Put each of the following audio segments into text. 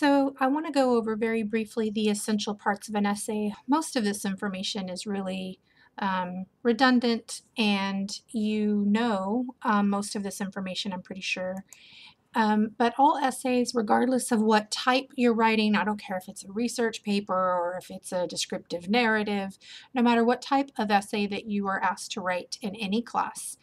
So I want to go over very briefly the essential parts of an essay. Most of this information is really redundant, and most of this information, I'm pretty sure. But all essays, regardless of what type you're writing, I don't care if it's a research paper or if it's a descriptive narrative, no matter what type of essay that you are asked to write in any class,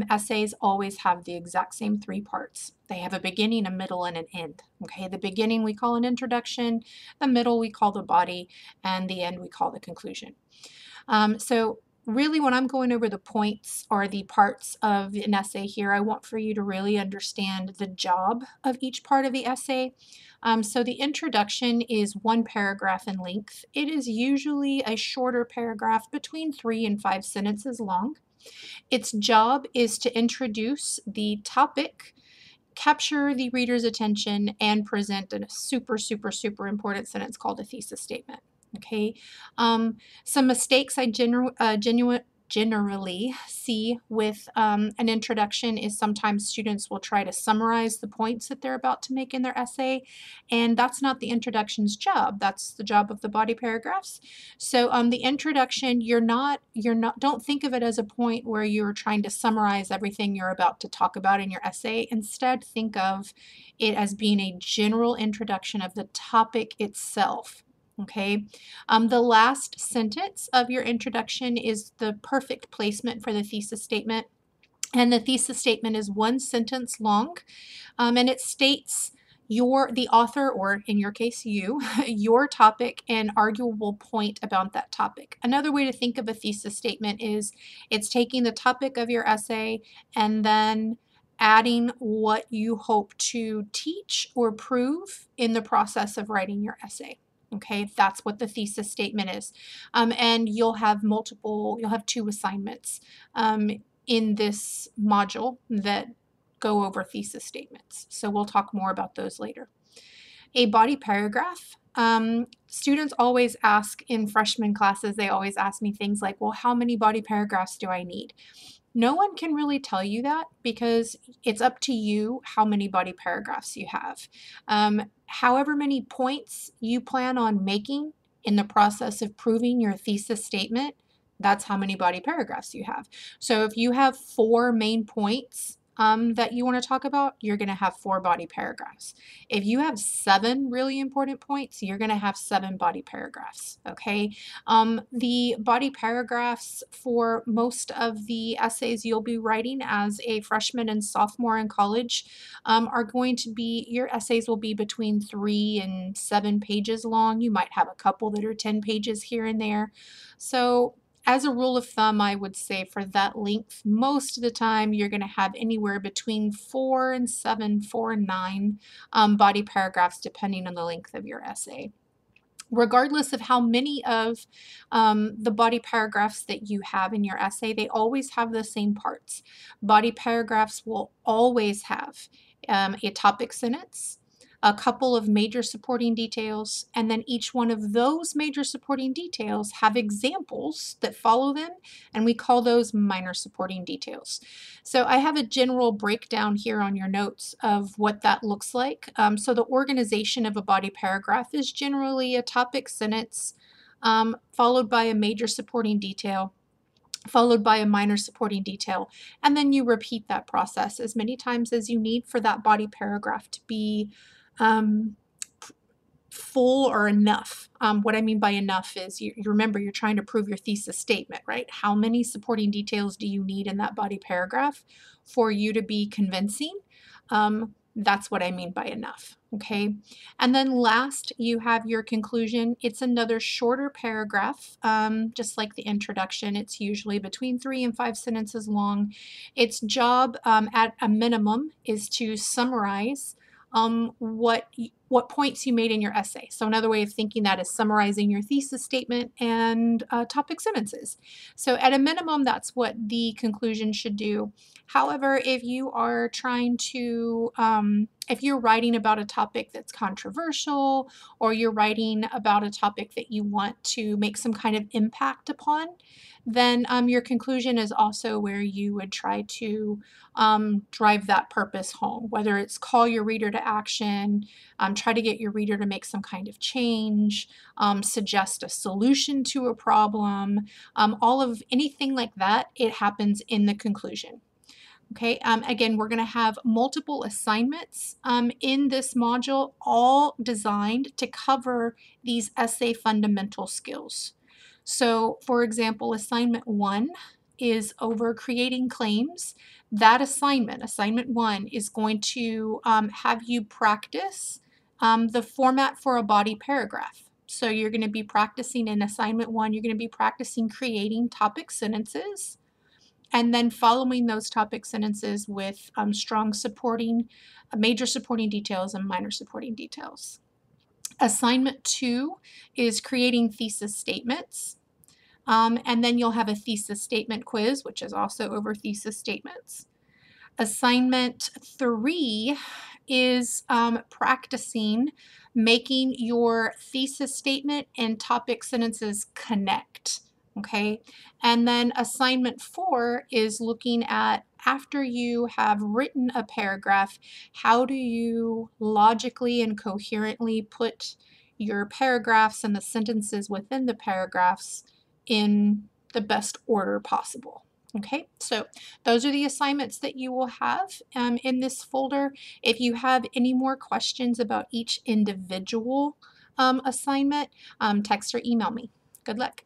essays always have the exact same three parts. They have a beginning, a middle, and an end. Okay, the beginning we call an introduction, the middle we call the body, and the end we call the conclusion. So really when I'm going over the points or the parts of an essay here, I want for you to really understand the job of each part of the essay. So the introduction is 1 paragraph in length. It is usually a shorter paragraph, between 3 and 5 sentences long. Its job is to introduce the topic, capture the reader's attention, and present a super important sentence called a thesis statement. Okay, some mistakes I generally see with an introduction is sometimes students will try to summarize the points that they're about to make in their essay, and that's not the introduction's job. That's the job of the body paragraphs. So the introduction, don't think of it as a point where you're trying to summarize everything you're about to talk about in your essay. Instead, think of it as being a general introduction of the topic itself. Okay, the last sentence of your introduction is the perfect placement for the thesis statement. And the thesis statement is 1 sentence long, and it states the author, or in your case you, your topic and arguable point about that topic. Another way to think of a thesis statement is it's taking the topic of your essay and then adding what you hope to teach or prove in the process of writing your essay. Okay, that's what the thesis statement is. And you'll have 2 assignments in this module that go over thesis statements. So we'll talk more about those later. A body paragraph. Students always ask in freshman classes, they always ask me things like, well, how many body paragraphs do I need? No one can really tell you that because it's up to you how many body paragraphs you have. However many points you plan on making in the process of proving your thesis statement, that's how many body paragraphs you have. So if you have 4 main points that you want to talk about, you're going to have 4 body paragraphs. If you have 7 really important points, you're going to have 7 body paragraphs. Okay. The body paragraphs for most of the essays you'll be writing as a freshman and sophomore in college are going to be, your essays will be between 3 and 7 pages long. You might have a couple that are 10 pages here and there. So as a rule of thumb, I would say for that length, most of the time you're going to have anywhere between 4 and 7, 4 and 9 body paragraphs, depending on the length of your essay. Regardless of how many of the body paragraphs that you have in your essay, they always have the same parts. Body paragraphs will always have a topic sentence, a couple of major supporting details, and then each one of those major supporting details have examples that follow them, and we call those minor supporting details. So I have a general breakdown here on your notes of what that looks like. So the organization of a body paragraph is generally a topic sentence, followed by a major supporting detail, followed by a minor supporting detail, and then you repeat that process as many times as you need for that body paragraph to be full or enough. What I mean by enough is you remember you're trying to prove your thesis statement, right? How many supporting details do you need in that body paragraph for you to be convincing? That's what I mean by enough, okay? And then last, you have your conclusion. It's another shorter paragraph, just like the introduction. It's usually between 3 and 5 sentences long. Its job at a minimum is to summarize what points you made in your essay. So another way of thinking that is summarizing your thesis statement and topic sentences. So at a minimum, that's what the conclusion should do. However, if you are trying to, if you're writing about a topic that's controversial, or you're writing about a topic that you want to make some kind of impact upon, then your conclusion is also where you would try to drive that purpose home, whether it's call your reader to action, try to get your reader to make some kind of change, suggest a solution to a problem, all of anything like that, it happens in the conclusion. Okay, again, we're going to have multiple assignments in this module, all designed to cover these essay fundamental skills. So, for example, assignment 1 is over creating claims. That assignment, assignment 1, is going to have you practice the format for a body paragraph. So you're going to be practicing in assignment 1, you're going to be practicing creating topic sentences, and then following those topic sentences with strong supporting, major supporting details and minor supporting details. Assignment 2 is creating thesis statements. And then you'll have a thesis statement quiz, which is also over thesis statements. Assignment 3 is practicing making your thesis statement and topic sentences connect. Okay, and then assignment 4 is looking at, after you have written a paragraph, how do you logically and coherently put your paragraphs and the sentences within the paragraphs in the best order possible. Okay, so those are the assignments that you will have in this folder. If you have any more questions about each individual assignment, text or email me. Good luck.